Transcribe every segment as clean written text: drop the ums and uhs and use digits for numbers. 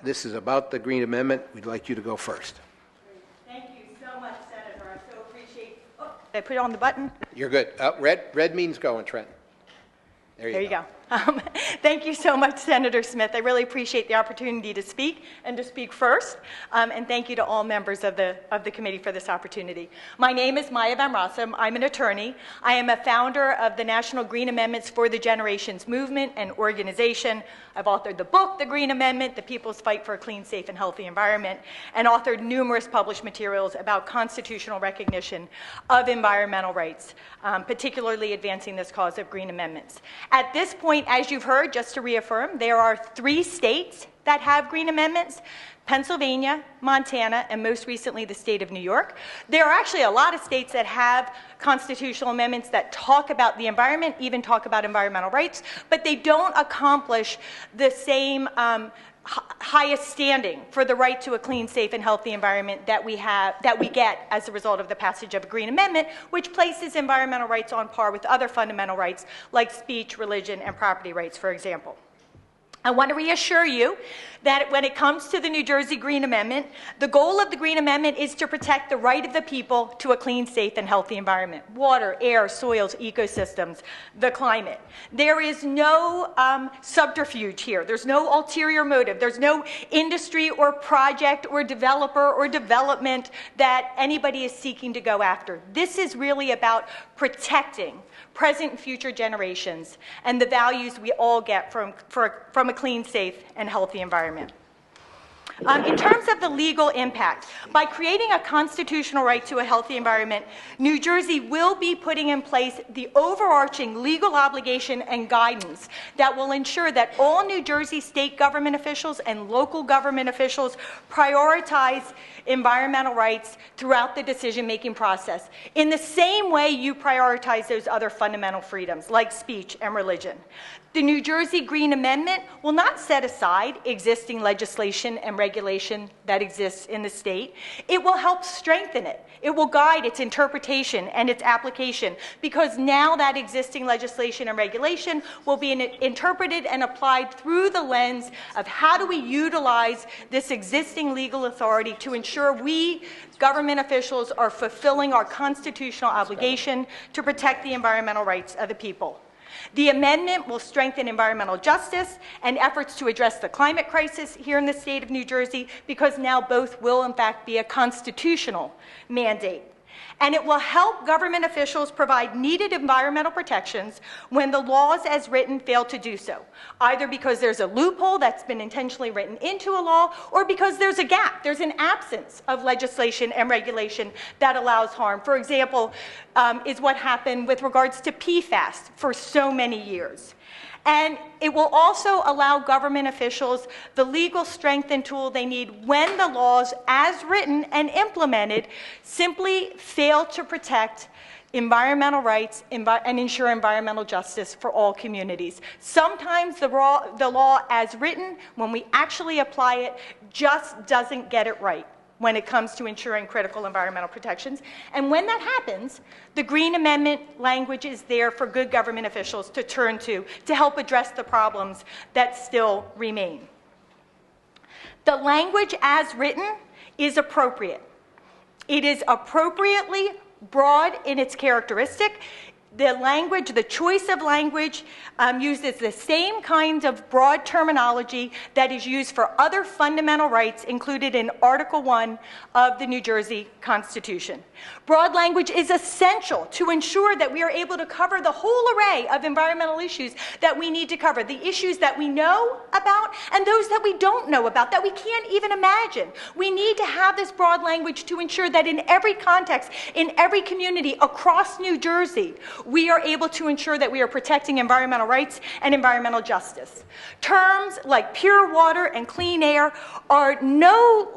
This is about the Green Amendment. We'd like you to go first. Thank you so much, Senator. I so appreciate. Oh, did I put it on the button? You're good. Red means going, Trent. There you go. Thank you so much, Senator Smith. I really appreciate the opportunity to speak and to speak first. And thank you to all members of the committee for this opportunity. My name is Maya Van Rossum. I'm an attorney. I am a founder of the National Green Amendments for the Generations movement and organization. I've authored the book, The Green Amendment, The People's Fight for a Clean, Safe, and Healthy Environment, and authored numerous published materials about constitutional recognition of environmental rights, particularly advancing this cause of green amendments. At this point, as you've heard, just to reaffirm, there are 3 states that have green amendments: Pennsylvania, Montana, and most recently the state of New York. There are actually a lot of states that have constitutional amendments that talk about the environment, even talk about environmental rights, but they don't accomplish the same highest standing for the right to a clean, safe, and healthy environment that we get as a result of the passage of a Green Amendment, which places environmental rights on par with other fundamental rights like speech, religion, and property rights, for example. I want to reassure you that when it comes to the New Jersey Green Amendment, the goal of the Green Amendment is to protect the right of the people to a clean, safe, and healthy environment: water, air, soils, ecosystems, the climate. There is no subterfuge here. There's no ulterior motive. There's no industry or project or developer or development that anybody is seeking to go after. This is really about protecting present and future generations and the values we all get from a clean, safe, and healthy environment. In terms of the legal impact, by creating a constitutional right to a healthy environment, New Jersey will be putting in place the overarching legal obligation and guidance that will ensure that all New Jersey state government officials and local government officials prioritize environmental rights throughout the decision-making process, in the same way you prioritize those other fundamental freedoms like speech and religion. The New Jersey Green Amendment will not set aside existing legislation and regulation that exists in the state. It will help strengthen it. It will guide its interpretation and its application, because now that existing legislation and regulation will be interpreted and applied through the lens of how do we utilize this existing legal authority to ensure we, government officials, are fulfilling our constitutional obligation to protect the environmental rights of the people. The amendment will strengthen environmental justice and efforts to address the climate crisis here in the state of New Jersey, because now both will, in fact, be a constitutional mandate. And it will help government officials provide needed environmental protections when the laws as written fail to do so, either because there's a loophole that's been intentionally written into a law, or because there's a gap, there's an absence of legislation and regulation that allows harm. For example, is what happened with regards to PFAS for so many years. And it will also allow government officials the legal strength and tool they need when the laws, as written and implemented, simply fail to protect environmental rights and ensure environmental justice for all communities. Sometimes the law, as written, when we actually apply it, just doesn't get it right when it comes to ensuring critical environmental protections. And when that happens, the Green Amendment language is there for good government officials to turn to help address the problems that still remain. The language as written is appropriate. It is appropriately broad in its characteristic. The language, the choice of language, uses the same kinds of broad terminology that is used for other fundamental rights included in Article 1 of the New Jersey Constitution. Broad language is essential to ensure that we are able to cover the whole array of environmental issues that we need to cover, the issues that we know about and those that we don't know about, that we can't even imagine. We need to have this broad language to ensure that in every context, in every community across New Jersey, we are able to ensure that we are protecting environmental rights and environmental justice. Terms like pure water and clean air are no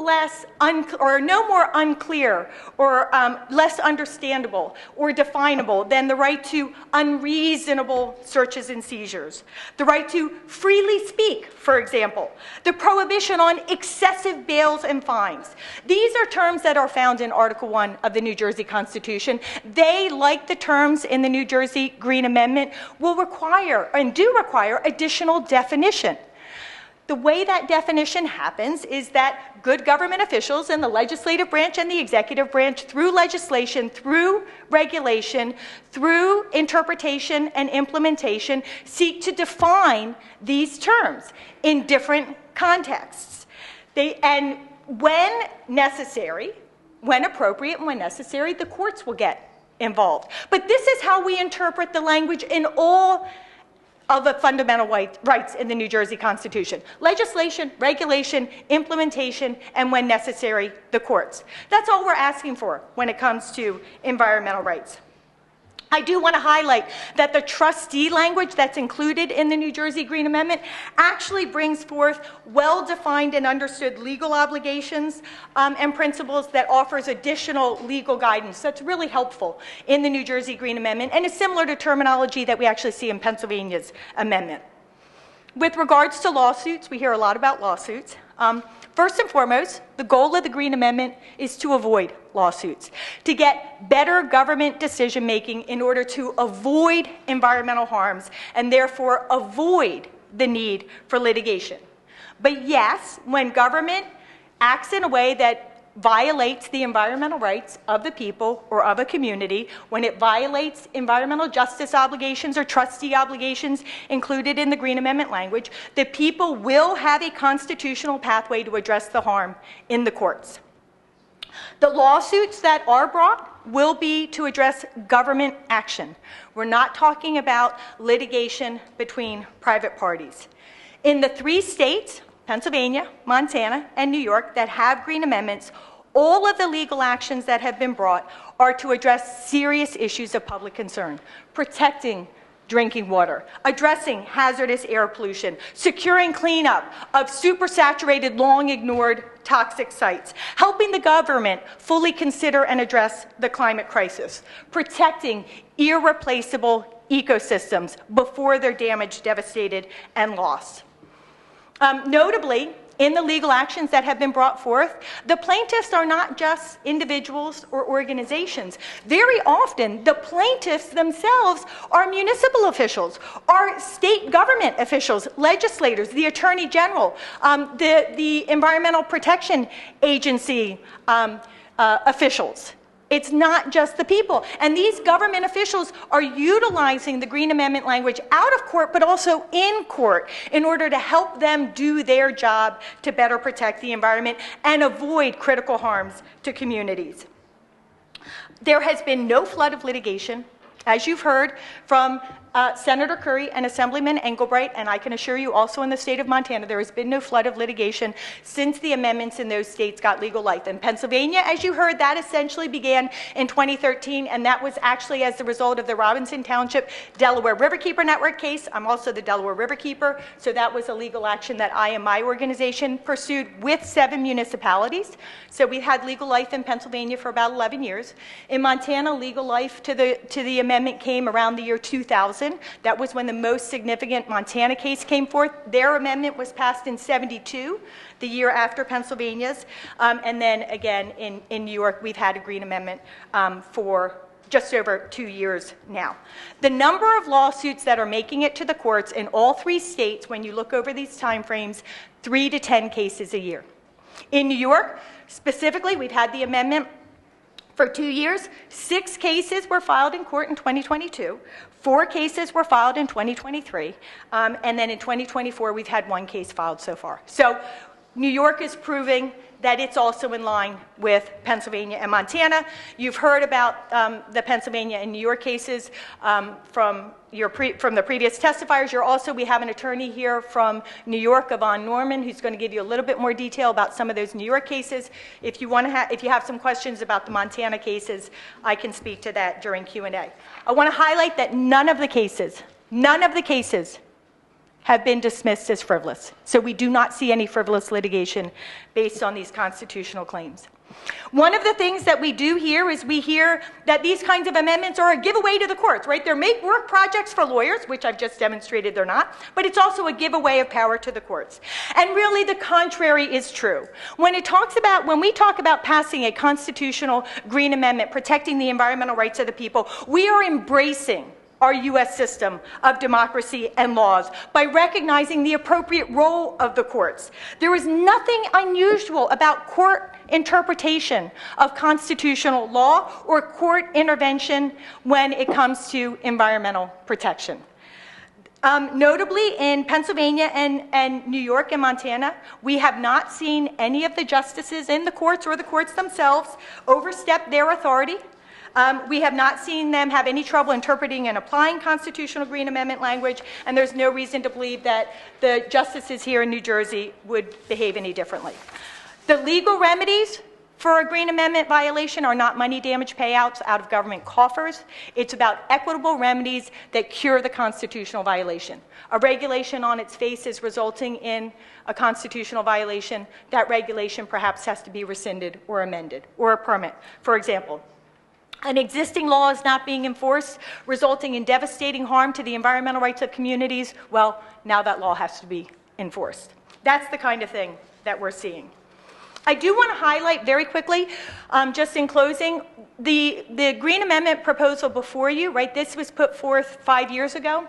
more unclear or less understandable or definable than the right to unreasonable searches and seizures, the right to freely speak, for example, the prohibition on excessive bails and fines. These are terms that are found in Article 1 of the New Jersey Constitution. They, like the terms in the New Jersey Green Amendment, will require and do require additional definition. The way that definition happens is that good government officials in the legislative branch and the executive branch, through legislation, through regulation, through interpretation and implementation, seek to define these terms in different contexts. And when necessary, when appropriate and when necessary, the courts will get involved. But this is how we interpret the language in all of the fundamental rights in the New Jersey Constitution: legislation, regulation, implementation, and when necessary, the courts. That's all we're asking for when it comes to environmental rights. I do want to highlight that the trustee language that's included in the New Jersey Green Amendment actually brings forth well-defined and understood legal obligations and principles that offers additional legal guidance that's really helpful in the New Jersey Green Amendment and is similar to terminology that we actually see in Pennsylvania's amendment. With regards to lawsuits, we hear a lot about lawsuits. First and foremost, the goal of the Green Amendment is to avoid lawsuits, to get better government decision-making in order to avoid environmental harms and therefore avoid the need for litigation. But yes, when government acts in a way that violates the environmental rights of the people or of a community, when it violates environmental justice obligations or trustee obligations included in the Green Amendment language, the people will have a constitutional pathway to address the harm in the courts. The lawsuits that are brought will be to address government action. We're not talking about litigation between private parties. In the 3 states, Pennsylvania, Montana, and New York, that have Green Amendments, all of the legal actions that have been brought are to address serious issues of public concern: protecting drinking water, addressing hazardous air pollution, securing cleanup of supersaturated, long-ignored toxic sites, helping the government fully consider and address the climate crisis, protecting irreplaceable ecosystems before they're damaged, devastated, and lost. Notably, in the legal actions that have been brought forth, the plaintiffs are not just individuals or organizations. Very often, the plaintiffs themselves are municipal officials, are state government officials, legislators, the Attorney General, the Environmental Protection Agency officials. It's not just the people. And these government officials are utilizing the Green Amendment language out of court, but also in court, in order to help them do their job to better protect the environment and avoid critical harms to communities. There has been no flood of litigation, as you've heard from Senator Curry and Assemblyman Engelbright, and I can assure you also in the state of Montana, there has been no flood of litigation since the amendments in those states got legal life. In Pennsylvania, as you heard, that essentially began in 2013, and that was actually as a result of the Robinson Township Delaware Riverkeeper Network case. I'm also the Delaware Riverkeeper, so that was a legal action that I and my organization pursued with 7 municipalities. So we've had legal life in Pennsylvania for about 11 years. In Montana, legal life to the amendment came around the year 2000. That was when the most significant Montana case came forth. Their amendment was passed in '72, the year after Pennsylvania's. And then again, in New York, we've had a Green Amendment for just over 2 years now. The number of lawsuits that are making it to the courts in all 3 states, when you look over these timeframes, 3 to 10 cases a year. In New York, specifically, we've had the amendment for 2 years. 6 cases were filed in court in 2022. 4 cases were filed in 2023. And then in 2024, we've had 1 case filed so far. So New York is proving that it's also in line with Pennsylvania and Montana. You've heard about the Pennsylvania and New York cases from the previous testifiers. We have an attorney here from New York, Yvonne Norman, who's going to give you a little bit more detail about some of those New York cases. If you have some questions about the Montana cases, I can speak to that during Q&A. I want to highlight that none of the cases have been dismissed as frivolous. So we do not see any frivolous litigation based on these constitutional claims. One of the things that we do hear is we hear that these kinds of amendments are a giveaway to the courts, right? They're make work projects for lawyers, which I've just demonstrated they're not, but it's also a giveaway of power to the courts. And really the contrary is true. When we talk about passing a constitutional Green Amendment protecting the environmental rights of the people, we are embracing our U.S. system of democracy and laws by recognizing the appropriate role of the courts. There is nothing unusual about court interpretation of constitutional law or court intervention when it comes to environmental protection. Notably, in Pennsylvania and New York and Montana, we have not seen any of the justices in the courts or the courts themselves overstep their authority. We have not seen them have any trouble interpreting and applying constitutional Green Amendment language, and there's no reason to believe that the justices here in New Jersey would behave any differently. The legal remedies for a Green Amendment violation are not money damage payouts out of government coffers. It's about equitable remedies that cure the constitutional violation. A regulation on its face is resulting in a constitutional violation. That regulation perhaps has to be rescinded or amended, or a permit. For example, an existing law is not being enforced, resulting in devastating harm to the environmental rights of communities. Well, now that law has to be enforced. That's the kind of thing that we're seeing. I do want to highlight very quickly, just in closing, the Green Amendment proposal before you, right? This was put forth 5 years ago.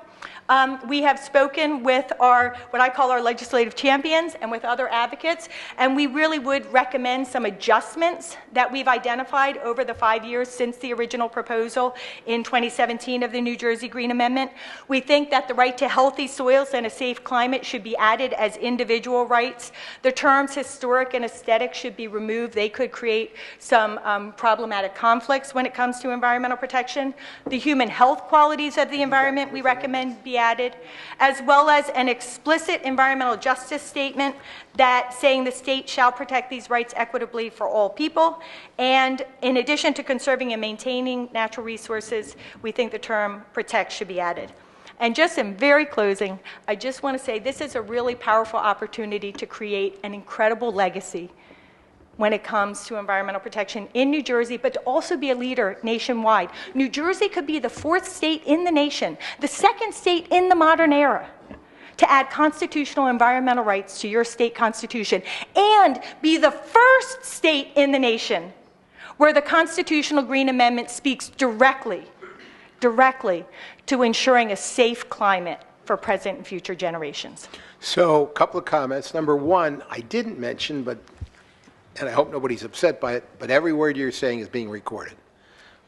We have spoken with what I call our legislative champions and with other advocates, and we really would recommend some adjustments that we've identified over the 5 years since the original proposal in 2017 of the New Jersey Green Amendment. We think that the right to healthy soils and a safe climate should be added as individual rights. The terms historic and aesthetic should be removed. They could create some problematic conflicts when it comes to environmental protection. The human health qualities of the environment we recommend be added, as well as an explicit environmental justice statement that saying the state shall protect these rights equitably for all people. And in addition to conserving and maintaining natural resources, we think the term protect should be added. And just in very closing, I just want to say this is a really powerful opportunity to create an incredible legacy when it comes to environmental protection in New Jersey, but to also be a leader nationwide. New Jersey could be the 4th state in the nation, the 2nd state in the modern era, to add constitutional environmental rights to your state constitution, and be the 1st state in the nation where the Constitutional Green Amendment speaks directly to ensuring a safe climate for present and future generations. So, a couple of comments. Number one, I didn't mention, and I hope nobody's upset by it, but every word you're saying is being recorded.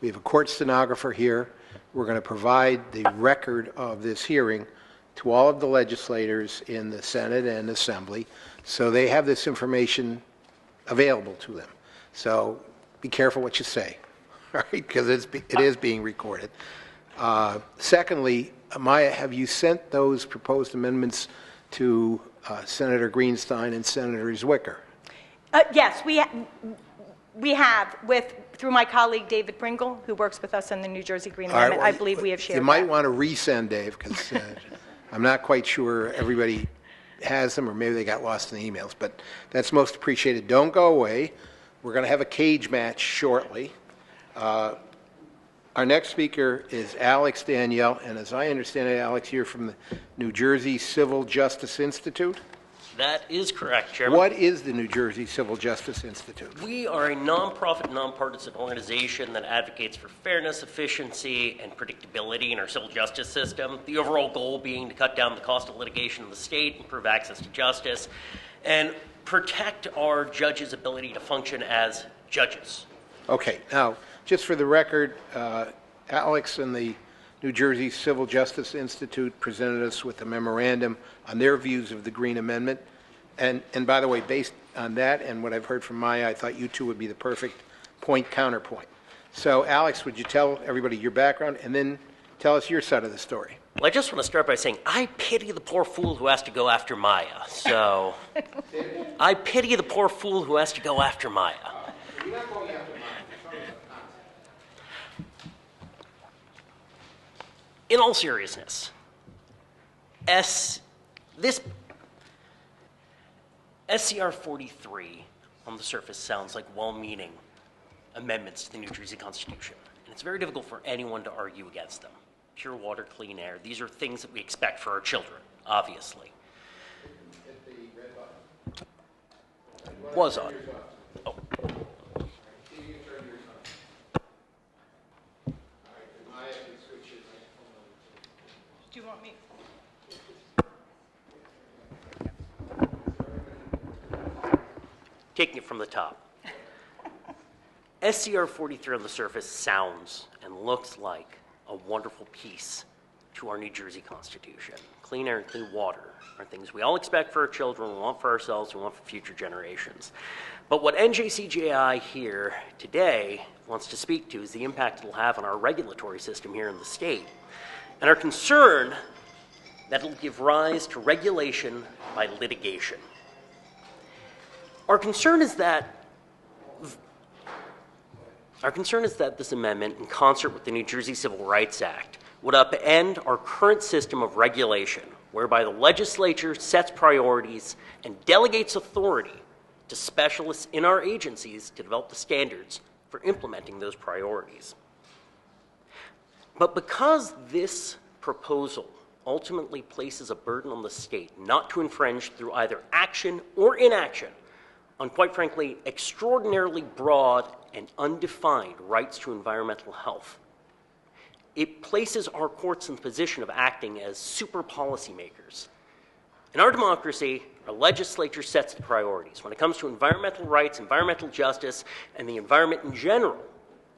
We have a court stenographer here. We're going to provide the record of this hearing to all of the legislators in the Senate and Assembly, so they have this information available to them. So be careful what you say, all right, because it is being recorded. Secondly, Maya, have you sent those proposed amendments to Senator Greenstein and Senator Zwicker? Yes, we have through my colleague David Pringle, who works with us on the New Jersey Green Amendment. Right, well, I believe we have shared. You might want to resend, Dave, because I'm not quite sure everybody has them, or maybe they got lost in the emails. But that's most appreciated. Don't go away. We're going to have a cage match shortly. Our next speaker is Alex Danielle, and as I understand it, Alex, you're from the New Jersey Civil Justice Institute. That is correct, Chairman. What is the New Jersey Civil Justice Institute? We are a nonprofit, nonpartisan organization that advocates for fairness, efficiency, and predictability in our civil justice system. The overall goal being to cut down the cost of litigation in the state, improve access to justice, and protect our judges' ability to function as judges. Okay, now, just for the record, Alex and the New Jersey Civil Justice Institute presented us with a memorandum on their views of the Green Amendment. And by the way, based on that and what I've heard from Maya, I thought you two would be the perfect point-counterpoint. So, Alex, would you tell everybody your background and then tell us your side of the story? Well, I just want to start by saying I pity the poor fool who has to go after Maya. So, I pity the poor fool who has to go after Maya. You're not going after Maya. In all seriousness, this SCR 43 on the surface sounds like well-meaning amendments to the New Jersey Constitution, and it's very difficult for anyone to argue against them. Pure water, clean air, these are things that we expect for our children, obviously. Was on. Oh. Do you want me? Taking it from the top. SCR 43 on the surface sounds and looks like a wonderful piece to our New Jersey Constitution. Clean air and clean water are things we all expect for our children, we want for ourselves, we want for future generations. But what NJCJI here today wants to speak to is the impact it'll have on our regulatory system here in the state, and our concern that it'll give rise to regulation by litigation. Our concern is that this amendment, in concert with the New Jersey Civil Rights Act, would upend our current system of regulation, whereby the legislature sets priorities and delegates authority to specialists in our agencies to develop the standards for implementing those priorities. But because this proposal ultimately places a burden on the state not to infringe through either action or inaction on, quite frankly, extraordinarily broad and undefined rights to environmental health, it places our courts in the position of acting as super policymakers. In our democracy, our legislature sets the priorities. When it comes to environmental rights, environmental justice, and the environment in general,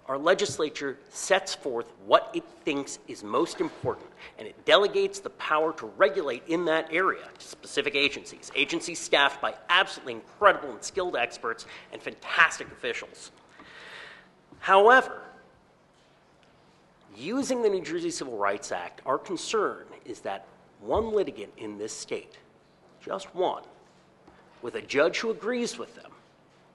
our legislature sets forth what it thinks is most important, and it delegates the power to regulate in that area to specific agencies, agencies staffed by absolutely incredible and skilled experts and fantastic officials. However, using the New Jersey Civil Rights Act, our concern is that one litigant in this state, just one, with a judge who agrees with them,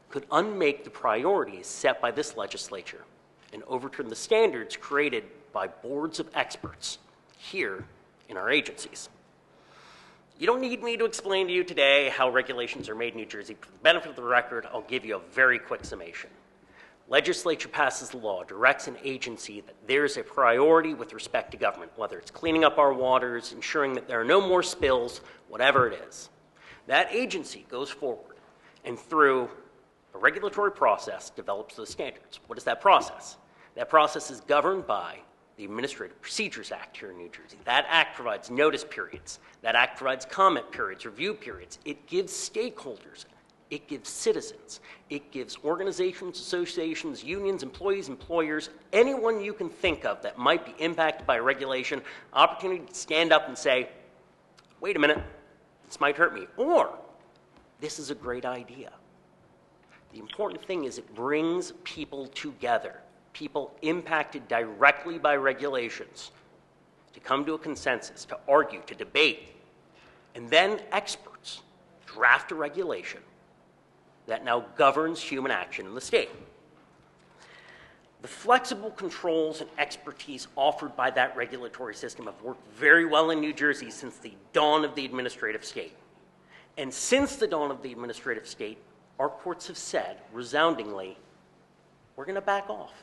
could unmake the priorities set by this legislature and overturn the standards created by boards of experts here in our agencies. You don't need me to explain to you today how regulations are made in New Jersey. For the benefit of the record, I'll give you a very quick summation. Legislature passes the law, directs an agency that there's a priority with respect to government, whether it's cleaning up our waters, ensuring that there are no more spills, whatever it is. That agency goes forward and through a regulatory process develops those standards. What is that process? That process is governed by the Administrative Procedures Act here in New Jersey. That act provides notice periods. That act provides comment periods, review periods. It gives stakeholders, it gives citizens, it gives organizations, associations, unions, employees, employers, anyone you can think of that might be impacted by regulation, opportunity to stand up and say, wait a minute, this might hurt me, or this is a great idea. The important thing is it brings people together, people impacted directly by regulations, to come to a consensus, to argue, to debate, and then experts draft a regulation that now governs human action in the state. The flexible controls and expertise offered by that regulatory system have worked very well in New Jersey since the dawn of the administrative state. And since the dawn of the administrative state, our courts have said resoundingly, we're going to back off.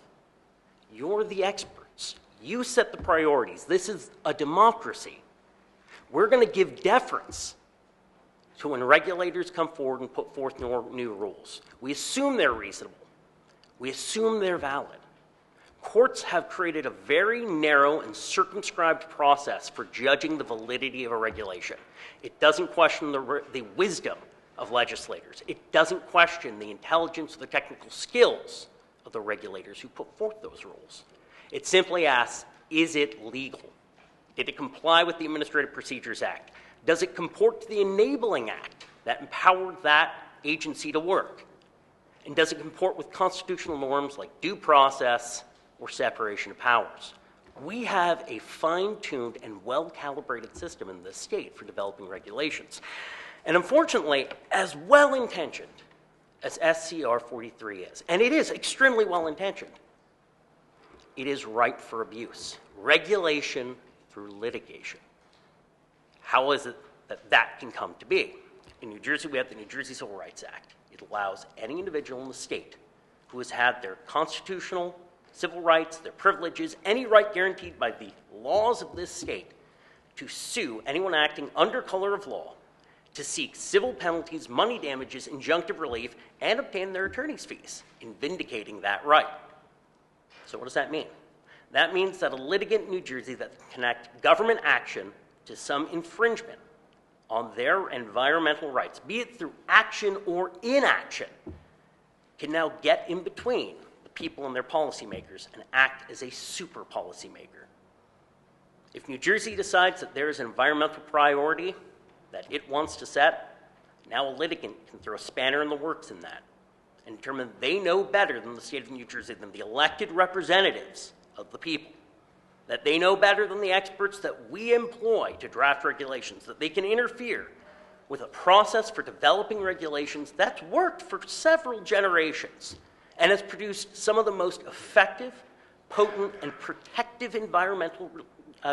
You're the experts. You set the priorities. This is a democracy. We're going to give deference to when regulators come forward and put forth new rules. We assume they're reasonable. We assume they're valid. Courts have created a very narrow and circumscribed process for judging the validity of a regulation. It doesn't question the wisdom of legislators. It doesn't question the intelligence or the technical skills of the regulators who put forth those rules. It simply asks, is it legal? Did it comply with the Administrative Procedures Act? Does it comport to the Enabling Act that empowered that agency to work? And does it comport with constitutional norms like due process or separation of powers? We have a fine-tuned and well-calibrated system in this state for developing regulations. And unfortunately, as well-intentioned as SCR 43 is, and it is extremely well-intentioned, it is ripe for abuse. Regulation through litigation. How is it that that can come to be? In New Jersey, we have the New Jersey Civil Rights Act. It allows any individual in the state who has had their constitutional civil rights, their privileges, any right guaranteed by the laws of this state to sue anyone acting under color of law to seek civil penalties, money damages, injunctive relief, and obtain their attorney's fees in vindicating that right. So what does that mean? That means that a litigant in New Jersey that can connect government action to some infringement on their environmental rights, be it through action or inaction, can now get in between the people and their policymakers and act as a super policymaker. If New Jersey decides that there is an environmental priority that it wants to set, now a litigant can throw a spanner in the works in that and determine they know better than the state of New Jersey, than the elected representatives of the people, that they know better than the experts that we employ to draft regulations, that they can interfere with a process for developing regulations that's worked for several generations and has produced some of the most effective, potent, and protective environmental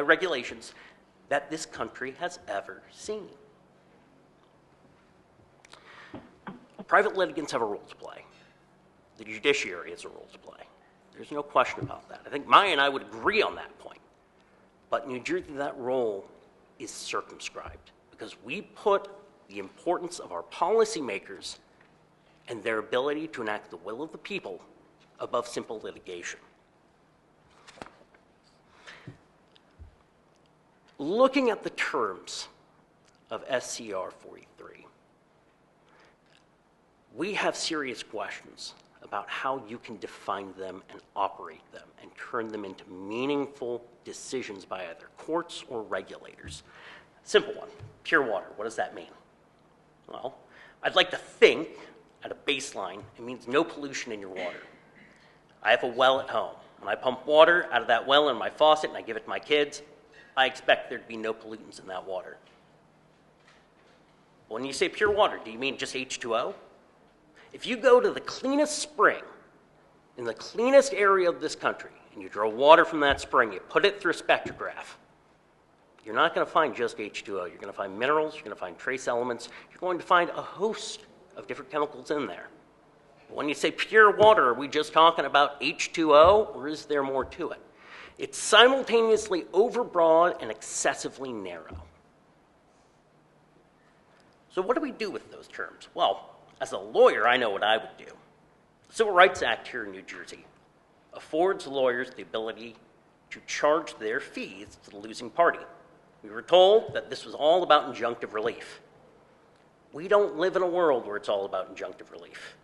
regulations that this country has ever seen. Private litigants have a role to play. The judiciary has a role to play. There's no question about that. I think Maya and I would agree on that point. But in New Jersey, that role is circumscribed because we put the importance of our policymakers and their ability to enact the will of the people above simple litigation. Looking at the terms of SCR 43, we have serious questions about how you can define them and operate them and turn them into meaningful decisions by either courts or regulators. Simple one, pure water, what does that mean? Well, I'd like to think at a baseline, it means no pollution in your water. I have a well at home. When I pump water out of that well in my faucet and I give it to my kids, I expect there to be no pollutants in that water. When you say pure water, do you mean just H2O? If you go to the cleanest spring in the cleanest area of this country and you draw water from that spring, you put it through a spectrograph, you're not going to find just H2O. You're going to find minerals, you're going to find trace elements, you're going to find a host of different chemicals in there. When you say pure water, are we just talking about H2O, or is there more to it? It's simultaneously overbroad and excessively narrow. So what do we do with those terms? Well, as a lawyer, I know what I would do. The Civil Rights Act here in New Jersey affords lawyers the ability to charge their fees to the losing party. We were told that this was all about injunctive relief. We don't live in a world where it's all about injunctive relief.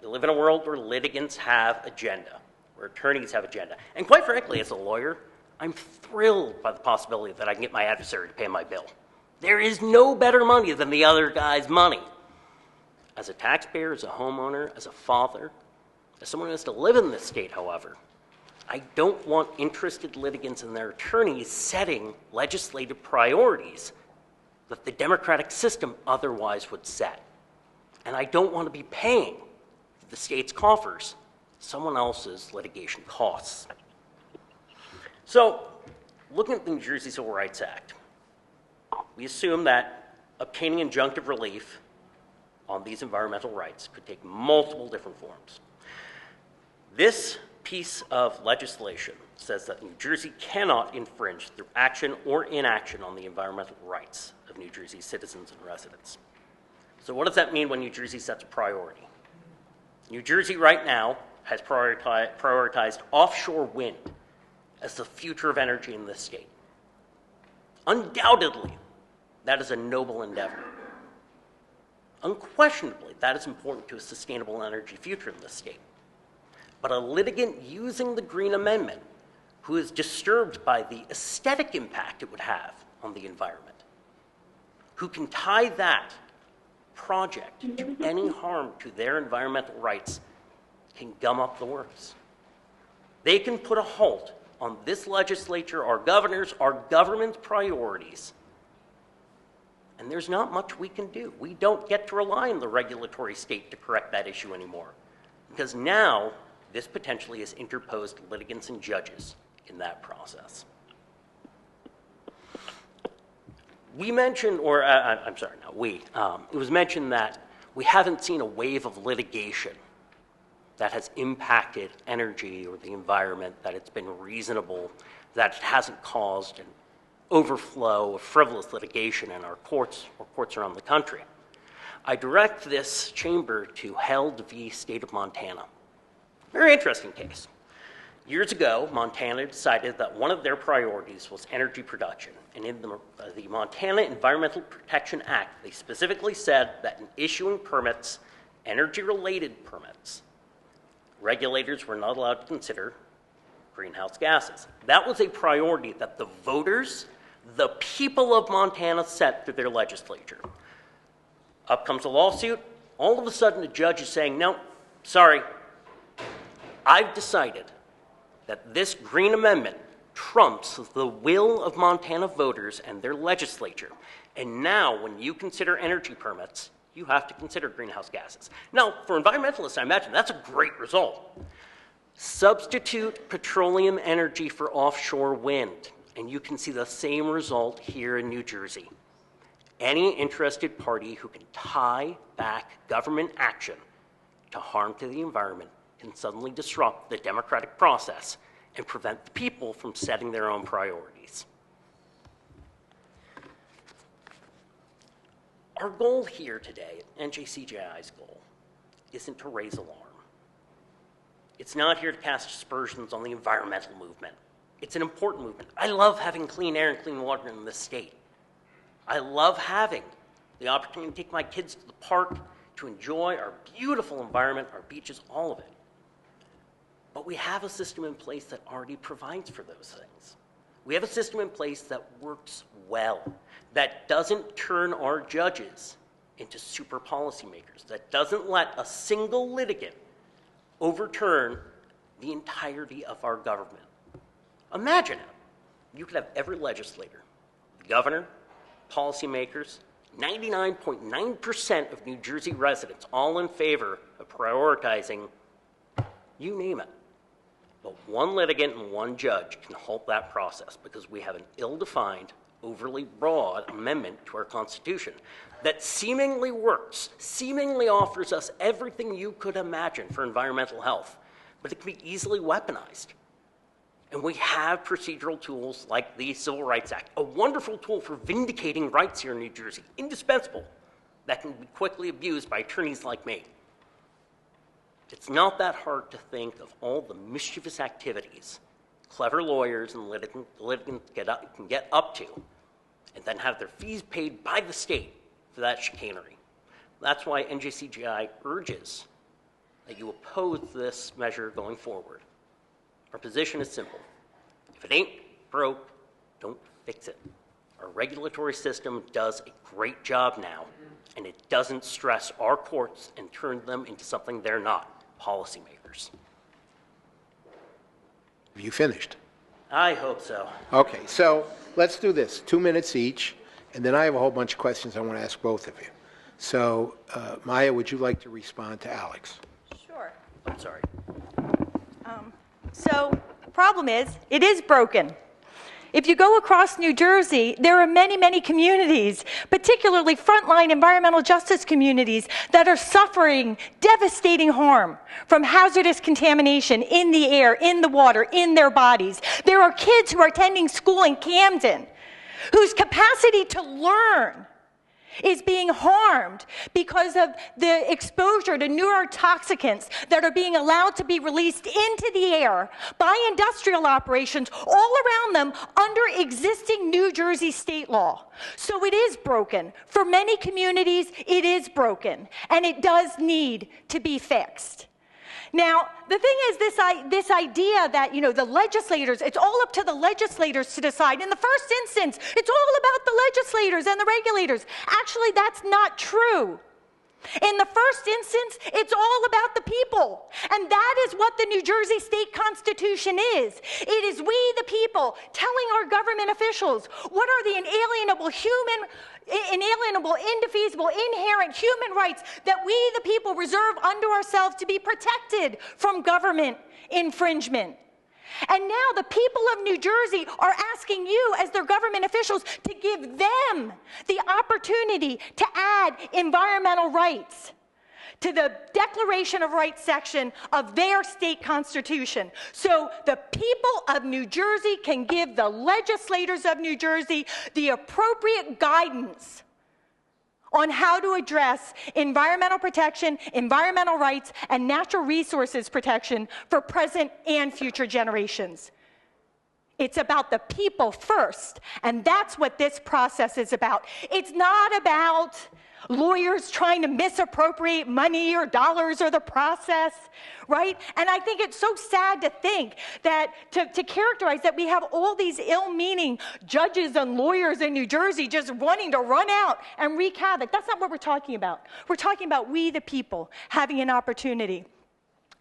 We live in a world where litigants have agenda, where attorneys have agenda. And quite frankly, as a lawyer, I'm thrilled by the possibility that I can get my adversary to pay my bill. There is no better money than the other guy's money. As a taxpayer, as a homeowner, as a father, as someone who has to live in this state, however, I don't want interested litigants and their attorneys setting legislative priorities that the democratic system otherwise would set. And I don't want to be paying the state's coffers someone else's litigation costs. So, looking at the New Jersey Civil Rights Act, we assume that obtaining injunctive relief on these environmental rights could take multiple different forms. This piece of legislation says that New Jersey cannot infringe through action or inaction on the environmental rights of New Jersey citizens and residents. So what does that mean when New Jersey sets a priority? New Jersey right now has prioritized offshore wind as the future of energy in this state. Undoubtedly, that is a noble endeavor. Unquestionably, that is important to a sustainable energy future in this state. But a litigant using the Green Amendment who is disturbed by the aesthetic impact it would have on the environment, who can tie that project to any harm to their environmental rights, can gum up the works. They can put a halt on this legislature, our governors, our government's priorities. And there's not much we can do. We don't get to rely on the regulatory state to correct that issue anymore. Because now, this potentially has interposed litigants and judges in that process. We mentioned, or I'm sorry, not we, it was mentioned that we haven't seen a wave of litigation that has impacted energy or the environment, that it's been reasonable, that it hasn't caused an overflow of frivolous litigation in our courts or courts around the country. I direct this chamber to Held v. State of Montana. Very interesting case. Years ago, Montana decided that one of their priorities was energy production. And in the Montana Environmental Protection Act, they specifically said that in issuing permits, energy-related permits, regulators were not allowed to consider greenhouse gases. That was a priority that the voters, the people of Montana, set through their legislature. Up comes a lawsuit. All of a sudden, the judge is saying, no, sorry, I've decided that this Green Amendment trumps the will of Montana voters and their legislature. And now, when you consider energy permits, you have to consider greenhouse gases. Now, for environmentalists, I imagine that's a great result. Substitute petroleum energy for offshore wind, and you can see the same result here in New Jersey. Any interested party who can tie back government action to harm to the environment can suddenly disrupt the democratic process and prevent the people from setting their own priorities. Our goal here today, NJCJI's goal, isn't to raise alarm. It's not here to cast aspersions on the environmental movement. It's an important movement. I love having clean air and clean water in this state. I love having the opportunity to take my kids to the park to enjoy our beautiful environment, our beaches, all of it. But we have a system in place that already provides for those things. We have a system in place that works well, that doesn't turn our judges into super policymakers, that doesn't let a single litigant overturn the entirety of our government. Imagine it. You could have every legislator, the governor, policymakers, 99.9% of New Jersey residents all in favor of prioritizing, you name it. But one litigant and one judge can halt that process because we have an ill-defined, overly broad amendment to our Constitution that seemingly works, seemingly offers us everything you could imagine for environmental health, but it can be easily weaponized. And we have procedural tools like the Civil Rights Act, a wonderful tool for vindicating rights here in New Jersey, indispensable, that can be quickly abused by attorneys like me. It's not that hard to think of all the mischievous activities clever lawyers and litigants can get up to, and then have their fees paid by the state for that chicanery. That's why NJCJI urges that you oppose this measure going forward. Our position is simple. If it ain't broke, don't fix it. Our regulatory system does a great job now, and it doesn't stress our courts and turn them into something they're not, policymakers. Have you finished? I hope so. Okay, so let's do this, 2 minutes each, and then I have a whole bunch of questions I want to ask both of you. So, Maya, would you like to respond to Alex? Sure. I'm sorry. So the problem is, it is broken. If you go across New Jersey, there are many, many communities, particularly frontline environmental justice communities, that are suffering devastating harm from hazardous contamination in the air, in the water, in their bodies. There are kids who are attending school in Camden whose capacity to learn is being harmed because of the exposure to neurotoxicants that are being allowed to be released into the air by industrial operations all around them under existing New Jersey state law. So it is broken. For many communities, it is broken, and it does need to be fixed. Now, the thing is, this idea that, the legislators, it's all up to the legislators to decide. In the first instance, it's all about the legislators and the regulators. Actually, that's not true. In the first instance, it's all about the people. And that is what the New Jersey State Constitution is. It is we, the people, telling our government officials what are the inalienable, indefeasible, inherent human rights that we, the people, reserve unto ourselves to be protected from government infringement. And now the people of New Jersey are asking you, as their government officials, to give them the opportunity to add environmental rights to the Declaration of Rights section of their state constitution. So the people of New Jersey can give the legislators of New Jersey the appropriate guidance on how to address environmental protection, environmental rights, and natural resources protection for present and future generations. It's about the people first, and that's what this process is about. It's not about lawyers trying to misappropriate money or dollars or the process, right? And I think it's so sad to think that, to characterize that we have all these ill-meaning judges and lawyers in New Jersey just wanting to run out and wreak havoc. That's not what we're talking about. We're talking about we the people having an opportunity.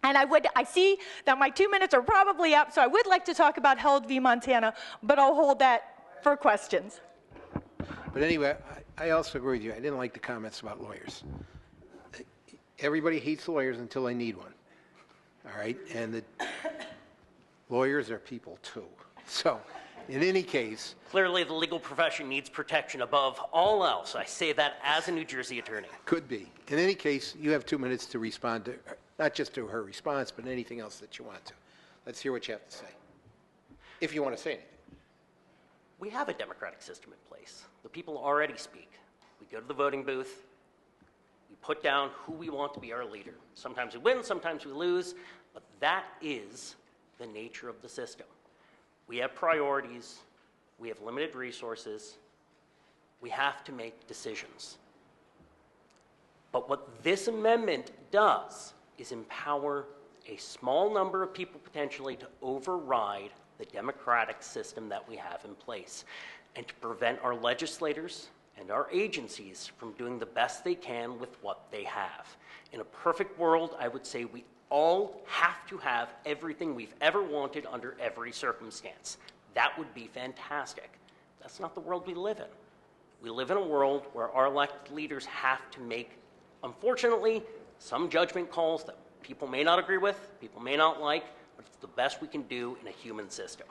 And I see that my 2 minutes are probably up, so I would like to talk about Held v. Montana, but I'll hold that for questions. But anyway, I also agree with you. I didn't like the comments about lawyers. Everybody hates lawyers until they need one, all right? And the lawyers are people too. So in any case. Clearly, the legal profession needs protection above all else. I say that as a New Jersey attorney. Could be. In any case, you have 2 minutes to respond to, not just to her response, but anything else that you want to. Let's hear what you have to say, if you want to say anything. We have a democratic system in place. The people already speak. We go to the voting booth. We put down who we want to be our leader. Sometimes we win, sometimes we lose, but that is the nature of the system. We have priorities. We have limited resources. We have to make decisions. But what this amendment does is empower a small number of people potentially to override the democratic system that we have in place, and to prevent our legislators and our agencies from doing the best they can with what they have. In a perfect world, I would say we all have to have everything we've ever wanted under every circumstance. That would be fantastic. That's not the world we live in. We live in a world where our elected leaders have to make, unfortunately, some judgment calls that people may not agree with, people may not like, but it's the best we can do in a human system.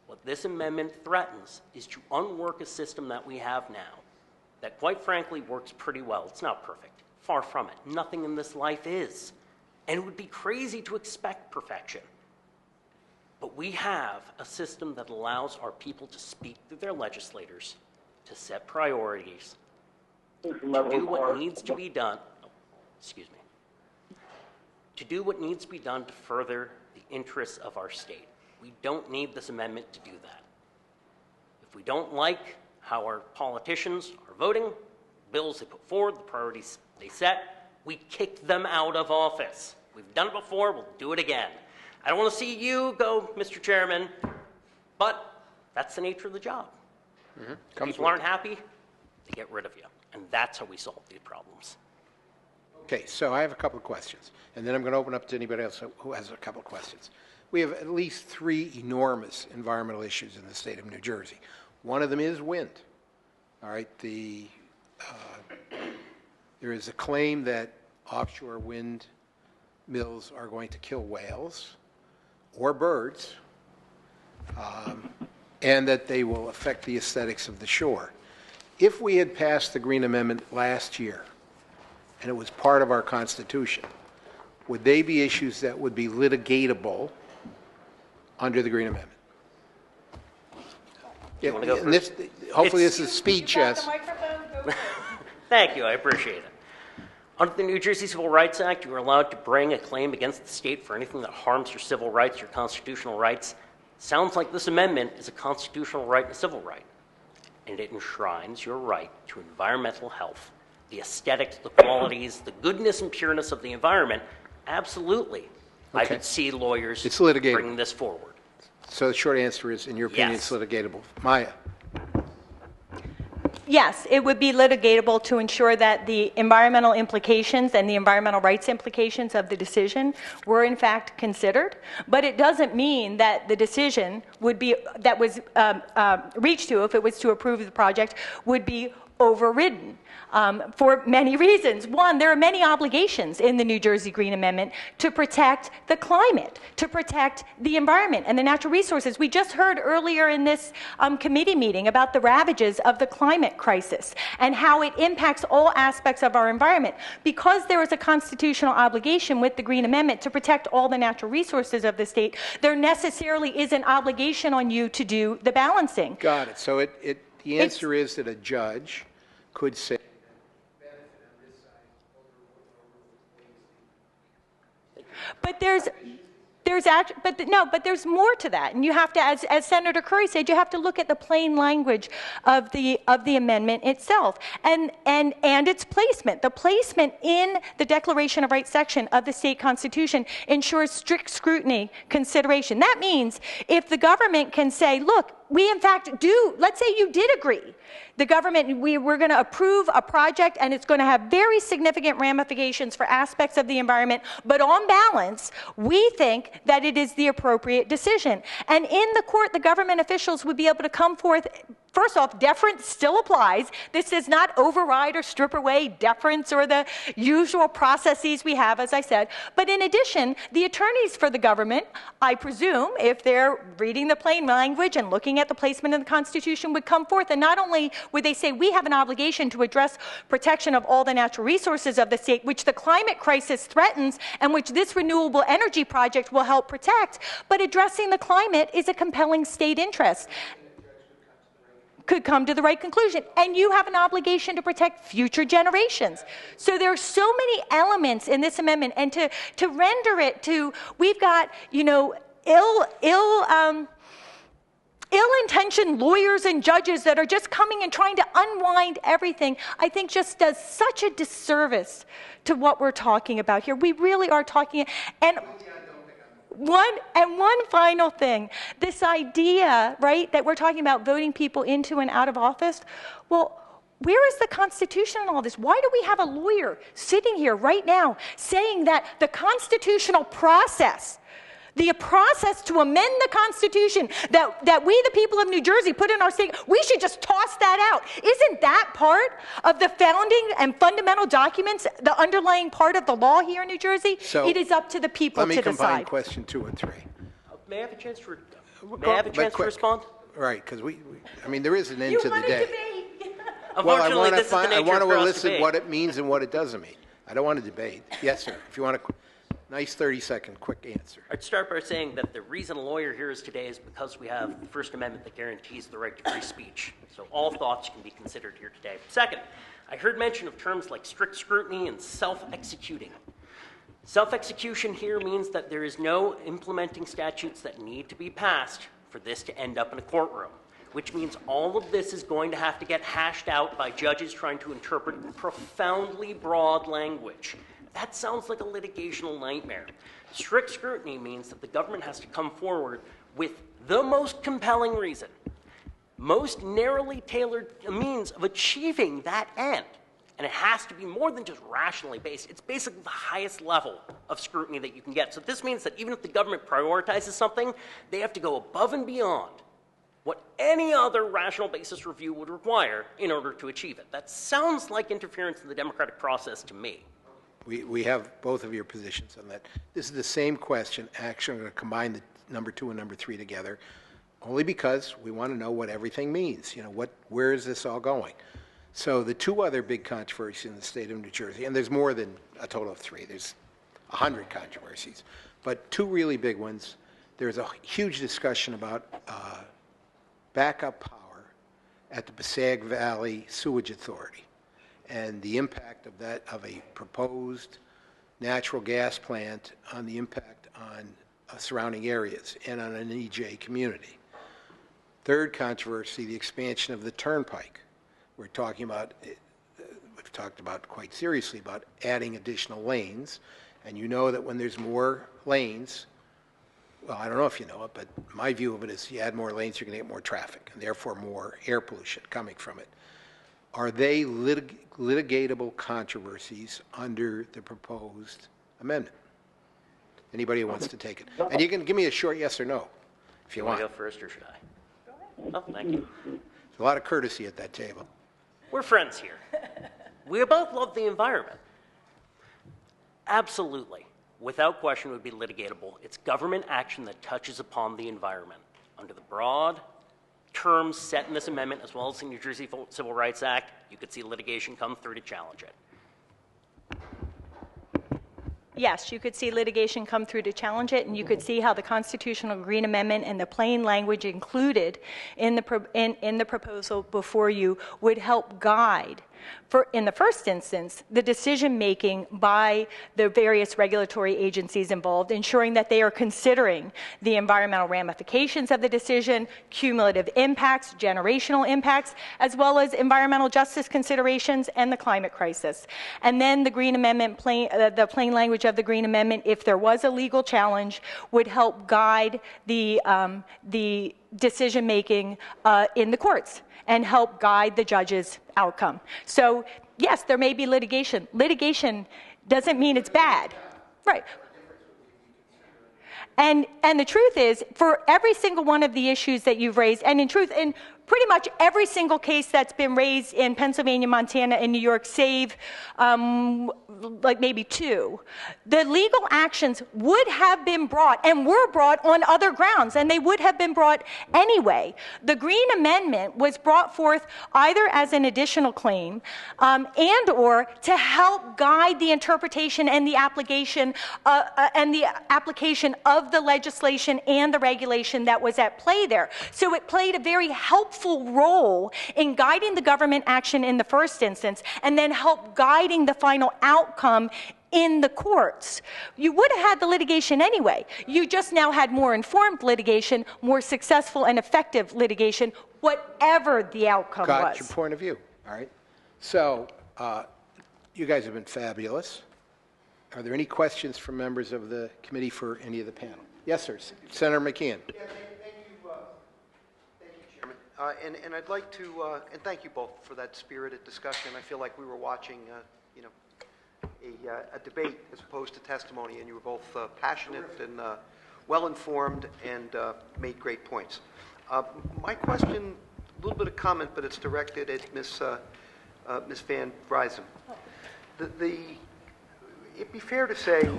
What this amendment threatens is to unwork a system that we have now that, quite frankly, works pretty well. It's not perfect. Far from it. Nothing in this life is. And it would be crazy to expect perfection. But we have a system that allows our people to speak through their legislators, to set priorities, to do what needs to be done. To do what needs to be done to further the interests of our state. We don't need this amendment to do that. If we don't like how our politicians are voting, bills they put forward, the priorities they set, we kick them out of office. We've done it before, we'll do it again. I don't want to see you go, Mr. Chairman, but that's the nature of the job. People aren't happy, they get rid of you. And that's how we solve these problems. Okay, so I have a couple of questions, and then I'm going to open up to anybody else who has a couple of questions. We have at least 3 enormous environmental issues in the state of New Jersey. One of them is wind. All right, there is a claim that offshore wind mills are going to kill whales or birds, and that they will affect the aesthetics of the shore. If we had passed the Green Amendment last year, and it was part of our Constitution, would they be issues that would be litigatable under the Green Amendment? You want to go and this, hopefully this is speed chess. Thank you, I appreciate it. Under the New Jersey Civil Rights Act, you are allowed to bring a claim against the state for anything that harms your civil rights, your constitutional rights. Sounds like this amendment is a constitutional right and a civil right, and it enshrines your right to environmental health, the aesthetics, the qualities, the goodness and pureness of the environment. Absolutely. I could see lawyers bringing this forward. So the short answer is, in your opinion, Yes. it's litigatable. Maya? Yes, it would be litigatable to ensure that the environmental implications and the environmental rights implications of the decision were in fact considered, but it doesn't mean that the decision would be, that was reached to, if it was to approve the project, would be overridden. For many reasons. One, there are many obligations in the New Jersey Green Amendment to protect the climate, to protect the environment and the natural resources. We just heard earlier in this committee meeting about the ravages of the climate crisis and how it impacts all aspects of our environment. Because there is a constitutional obligation with the Green Amendment to protect all the natural resources of the state, there necessarily is an obligation on you to do the balancing. Got it. So the answer is that a judge could say there's more to that, and you have to, as Senator Curry said, you have to look at the plain language of the amendment itself and its placement. The placement in the Declaration of Rights section of the state constitution ensures strict scrutiny consideration. That means if the government can say, look, we in fact do, let's say you did agree, the government, we're going to approve a project and it's going to have very significant ramifications for aspects of the environment, but on balance, we think that it is the appropriate decision. And in the court, the government officials would be able to come forth. First off, deference still applies. This does not override or strip away deference or the usual processes we have, as I said. But in addition, the attorneys for the government, I presume, if they're reading the plain language and looking at the placement in the Constitution, would come forth, and not only would they say, we have an obligation to address protection of all the natural resources of the state, which the climate crisis threatens and which this renewable energy project will help protect, but addressing the climate is a compelling state interest. Could come to the right conclusion. And you have an obligation to protect future generations. So there are so many elements in this amendment, and to render it to, we've got, ill-intentioned lawyers and judges that are just coming and trying to unwind everything, I think just does such a disservice to what we're talking about here. We really are talking, and one final thing, this idea, right, that we're talking about voting people into and out of office. Well, where is the Constitution in all this? Why do we have a lawyer sitting here right now saying that the constitutional process, the process to amend the Constitution that we, the people of New Jersey, put in our state, we should just toss that out? Isn't that part of the founding and fundamental documents, the underlying part of the law here in New Jersey? So it is up to the people to decide. Let me combine question 2 and 3. May I have a chance to respond? Right, because there is an end to the day. Well, I want to elicit what it means and what it doesn't mean. I don't want to debate. Yes, sir. If you want a nice 30-second quick answer. I'd start by saying that the reason a lawyer here is today is because we have the First Amendment that guarantees the right to free speech. So all thoughts can be considered here today. Second, I heard mention of terms like strict scrutiny and self-executing. Self-execution here means that there is no implementing statutes that need to be passed for this to end up in a courtroom, which means all of this is going to have to get hashed out by judges trying to interpret profoundly broad language. That sounds like a litigational nightmare. Strict scrutiny means that the government has to come forward with the most compelling reason, most narrowly tailored means of achieving that end. And it has to be more than just rationally based. It's basically the highest level of scrutiny that you can get. So this means that even if the government prioritizes something, they have to go above and beyond what any other rational basis review would require in order to achieve it. That sounds like interference in the democratic process to me. We have both of your positions on that. This is the same question. Actually, I'm going to combine the number 2 and number 3 together, only because we want to know what everything means. Where is this all going? So the 2 other big controversies in the state of New Jersey, and there's more than a total of 3. There's 100 controversies, but 2 really big ones. There's a huge discussion about backup power at the Passaic Valley Sewage Authority, and the impact of a proposed natural gas plant on the impact on surrounding areas and on an EJ community. Third controversy, the expansion of the turnpike. We've talked about quite seriously about adding additional lanes, and you know that when there's more lanes, well, I don't know if you know it, but my view of it is you add more lanes, you're going to get more traffic, and therefore more air pollution coming from it. Are they litigatable controversies under the proposed amendment? Anybody who wants to take it. And you can give me a short yes or no, if you want. Want to go first, or should I? Go ahead. Oh, thank you. There's a lot of courtesy at that table. We're friends here. We both love the environment. Absolutely. Without question, it would be litigatable. It's government action that touches upon the environment. Under the broad terms set in this amendment, as well as the New Jersey Civil Rights Act, you could see litigation come through to challenge it. Yes, you could see litigation come through to challenge it, and you could see how the Constitutional Green Amendment and the plain language included in the proposal before you would help guide in the first instance, the decision-making by the various regulatory agencies involved, ensuring that they are considering the environmental ramifications of the decision, cumulative impacts, generational impacts, as well as environmental justice considerations and the climate crisis. And then the Green Amendment, the plain language of the Green Amendment, if there was a legal challenge, would help guide the decision-making in the courts and help guide the judge's outcome. So, yes, there may be litigation. Litigation doesn't mean it's bad. Right. And the truth is, for every single one of the issues that you've raised, and in truth, in pretty much every single case that's been raised in Pennsylvania, Montana, and New York, save like maybe 2, the legal actions would have been brought and were brought on other grounds, and they would have been brought anyway. The Green Amendment was brought forth either as an additional claim and or to help guide the interpretation and the application of the legislation and the regulation that was at play there. So it played a very helpful role in guiding the government action in the first instance and then help guiding the final outcome in the courts. You would have had the litigation anyway. You just now had more informed litigation, more successful and effective litigation, whatever the outcome was. Got your point of view. All right. So you guys have been fabulous. Are there any questions from members of the committee for any of the panel? Yes, sir. Senator McKeon. Yeah, thank you, Chairman. And I'd like to, and thank you both for that spirited discussion. I feel like we were watching, a debate as opposed to testimony, and you were both passionate and well-informed and made great points. My question, a little bit of comment, but it's directed at Ms. Van Ryzen. It'd be fair to say,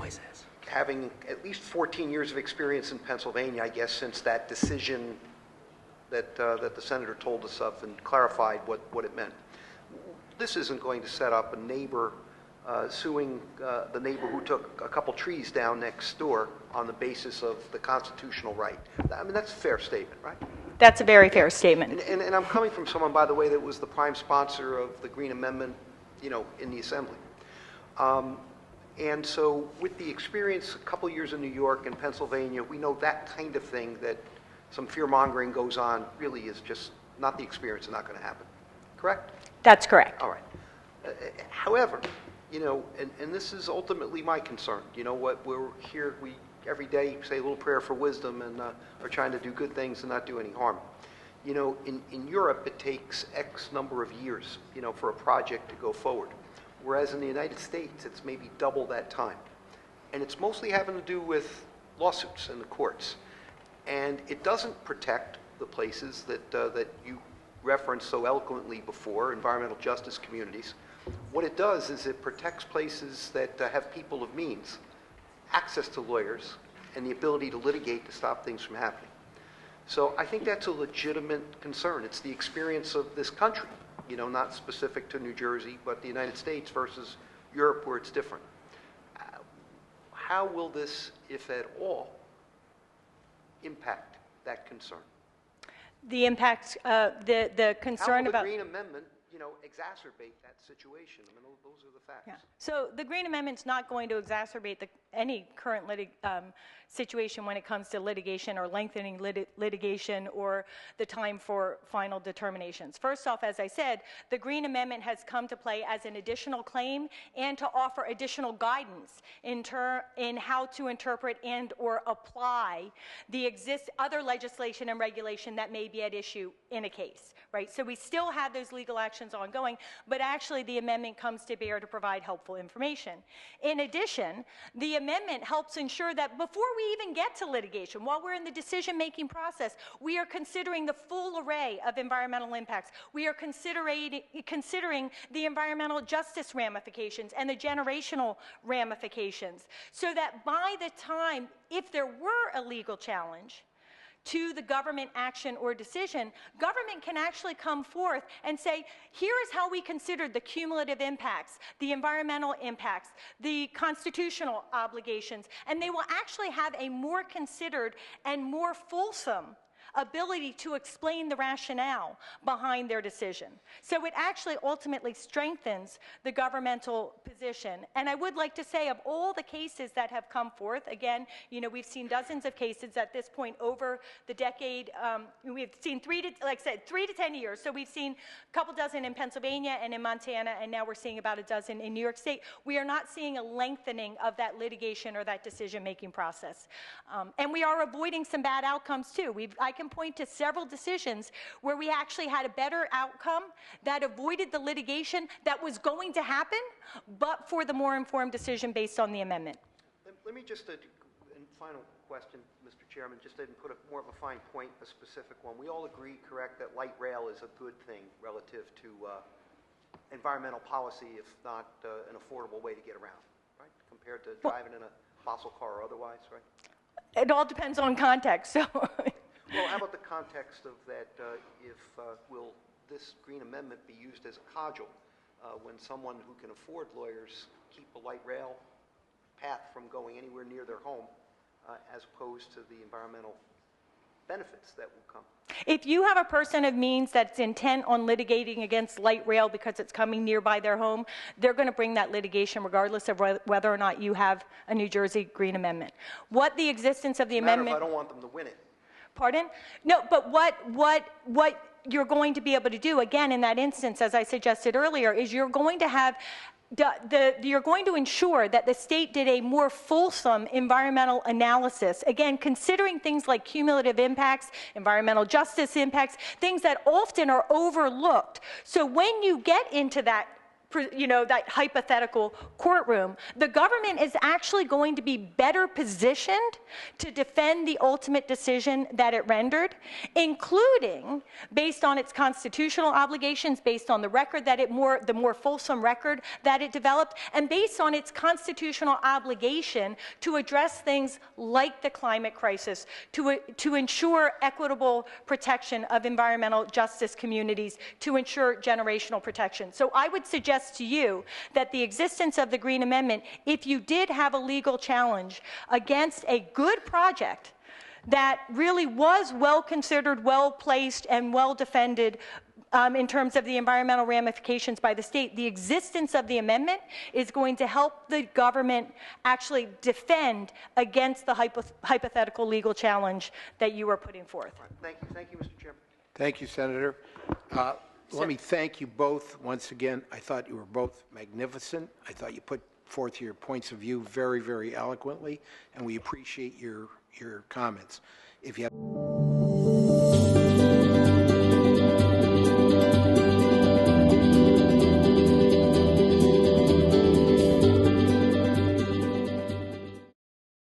having at least 14 years of experience in Pennsylvania, I guess, since that decision that the senator told us of and clarified what it meant, this isn't going to set up a neighbor suing the neighbor who took a couple trees down next door on the basis of the constitutional right. I mean, that's a fair statement, right? That's a very fair statement. And I'm coming from someone, by the way, that was the prime sponsor of the Green Amendment, in the Assembly. And so with the experience, a couple years in New York and Pennsylvania, we know that kind of thing, that some fear-mongering goes on, really is just not the experience and not going to happen. Correct? That's correct. All right. However, and this is ultimately my concern. What we're here, we every day say a little prayer for wisdom and are trying to do good things and not do any harm. In Europe, it takes X number of years, for a project to go forward. Whereas in the United States, it's maybe double that time. And it's mostly having to do with lawsuits in the courts. And it doesn't protect the places that you referenced so eloquently before, environmental justice communities. What it does is it protects places that have people of means, access to lawyers, and the ability to litigate to stop things from happening. So I think that's a legitimate concern. It's the experience of this country. Not specific to New Jersey, but the United States versus Europe, where it's different. How will this, if at all, impact that concern? The impact, the concern about... How will the Green Amendment, exacerbate that situation? I mean, those are the facts. Yeah. So the Green Amendment's not going to exacerbate any current situation when it comes to litigation or lengthening litigation or the time for final determinations. First off, as I said, the Green Amendment has come to play as an additional claim and to offer additional guidance in how to interpret and or apply the other legislation and regulation that may be at issue in a case, right? So we still have those legal actions ongoing, but actually the amendment comes to bear to provide helpful information. In addition, the amendment helps ensure that before we even get to litigation, while we're in the decision-making process, we are considering the full array of environmental impacts. We are considering the environmental justice ramifications and the generational ramifications, so that by the time, if there were a legal challenge to the government action or decision, government can actually come forth and say, here is how we considered the cumulative impacts, the environmental impacts, the constitutional obligations, and they will actually have a more considered and more fulsome ability to explain the rationale behind their decision. So it actually ultimately strengthens the governmental position. And I would like to say, of all the cases that have come forth, again, you know, we've seen dozens of cases at this point over the decade. We've seen 3 to 10 years. So we've seen a couple dozen in Pennsylvania and in Montana, and now we're seeing about a dozen in New York State. We are not seeing a lengthening of that litigation or that decision-making process. And we are avoiding some bad outcomes too. I can point to several decisions where we actually had a better outcome that avoided the litigation that was going to happen, but for the more informed decision based on the amendment. Let me just, final question, Mr. Chairman, just didn't put more of a fine point, a specific one. We all agree, correct, that light rail is a good thing relative to environmental policy, if not an affordable way to get around, right? Compared to driving in a fossil car or otherwise, right? It all depends on context. So. Well, how about the context of that, will this Green Amendment be used as a cudgel when someone who can afford lawyers keep a light rail path from going anywhere near their home as opposed to the environmental benefits that will come? If you have a person of means that's intent on litigating against light rail because it's coming nearby their home, they're going to bring that litigation regardless of whether or not you have a New Jersey Green Amendment. What the existence of the amendment... I don't want them to win it. Pardon? No, but what you're going to be able to do, again, in that instance, as I suggested earlier, is you're going to have you're going to ensure that the state did a more fulsome environmental analysis, again, considering things like cumulative impacts, environmental justice impacts, things that often are overlooked. So when you get into that, you know, that hypothetical courtroom, the government is actually going to be better positioned to defend the ultimate decision that it rendered, including based on its constitutional obligations, based on the record that the more fulsome record that it developed, and based on its constitutional obligation to address things like the climate crisis, to ensure equitable protection of environmental justice communities, to ensure generational protection. So I would suggest to you that the existence of the Green Amendment, if you did have a legal challenge against a good project that really was well considered, well placed, and well defended in terms of the environmental ramifications by the state, the existence of the amendment is going to help the government actually defend against the hypothetical legal challenge that you are putting forth. Right. Thank you, Mr. Chairman. Thank you, Senator. Let me thank you both once again. I thought you were both magnificent. I thought you put forth your points of view very, very eloquently, and we appreciate your comments. If you have